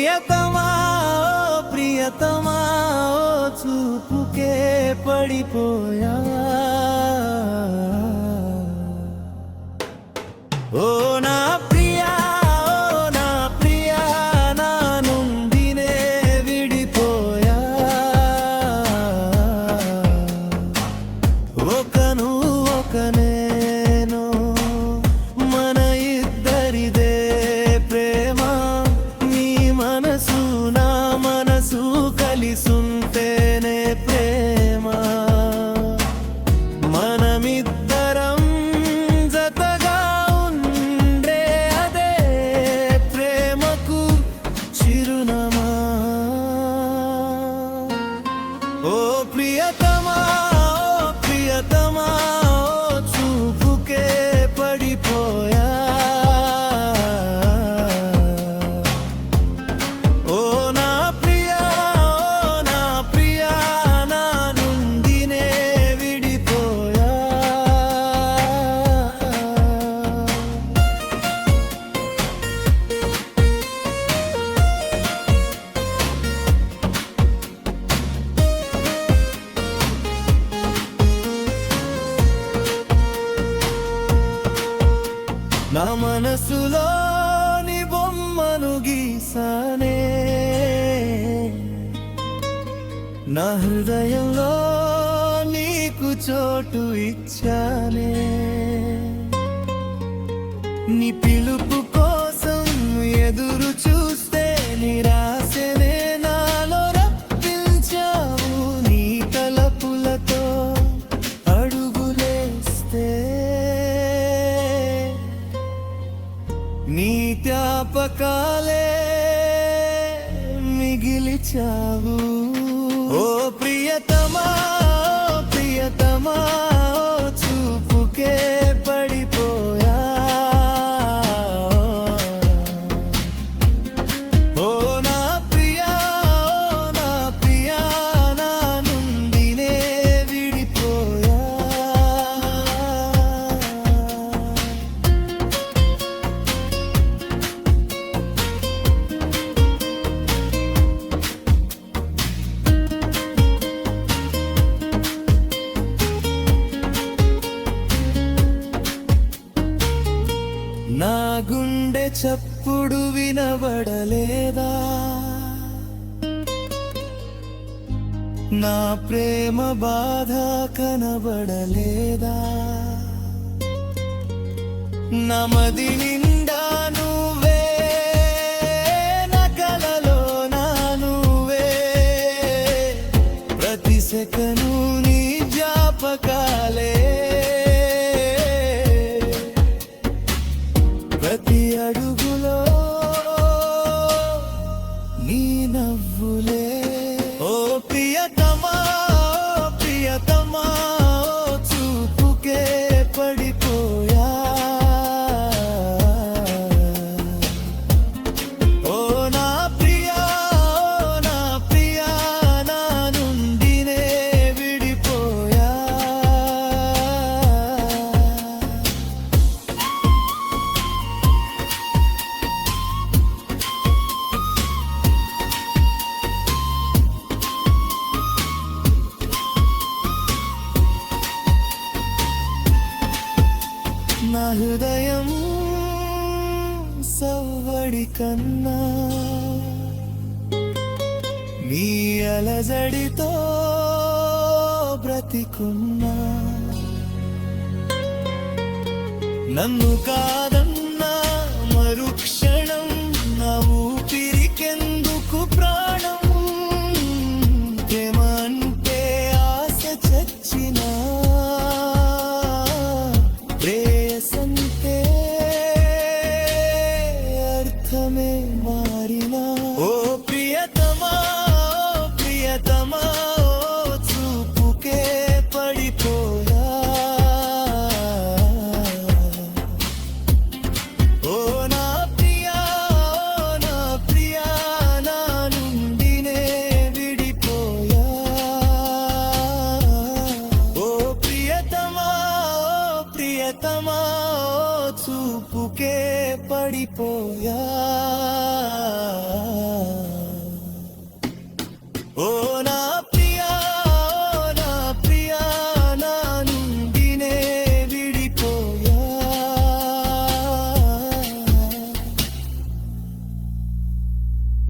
ప్రియతమా ప్రియతమా చూపుకే పడిపోయా ఓ నా ప్రియా ఓ నా ప్రియా నా నుండినే విడిపోయా ఒకను ఒక నేను మన ఇద్దరిదే ప్రేమ నీ మనసు నా మనసు కలిసుంటేనే ప్రేమ మనమిద్దరం జతగా ఉండే అదే ప్రేమకు చిరునమా ఓ ప్రియతమా ప్రియతమా చూపుకే పడిపోయా ఓ నా ప్రియా ఓ నా ప్రియా నా నుండినే విడిపోయా నా మనసులోని బొమ్మను గీసానే నా హృదయంలో నీకు చోటు ఇచ్చానే నీ పిలుపు కోసం ఎదురు చూస్తే నిరాశనే నాలో రప్పించావు నీ తలపులతో అడుగులేస్తే నీ జ్ఞాపకాలే మిగిలిచావు ఓ ప్రియతమా ప్రియతమా చూపుకే పడిపోయా ఓ నా ప్రియా ఓ నా ప్రియా నా నుండినే విడిపోయా నా గుండె చప్పుడు వినబడలేదా నా ప్రేమ బాధ కనబడలేదా నా మది నిండా నువ్వే నా కలలో నా నువ్వే ప్రతి సెకను నీ జ్ఞాపకాలే ప్రతి అడుగులో నీ నవ్వులే ఓ ప్రియతమా ప్రియతమా చూపుకే పడిపోయా ఓ నా ప్రియా ఓ నా ప్రియా నా నుండినే విడిపోయా నా హృదయం సవ్వడి కన్నా నీ అలజడితో బ్రతికున్నా నన్ను కాదన్నా మరుక్షణం నా ఊపిరికెందుకు ప్రాణం ప్రేమ అంటే ఆశ చచ్చినా ప్రేయసంతే అర్థమే మారినా ఓ ప్రియతమా ప్రియతమా చూపుకే పడిపోయా ఓ నా ప్రియా ఓ నా ప్రియా నా నుండినే విడిపోయా ఓ ప్రియతమా ప్రియతమా చూపుకే పడిపోయా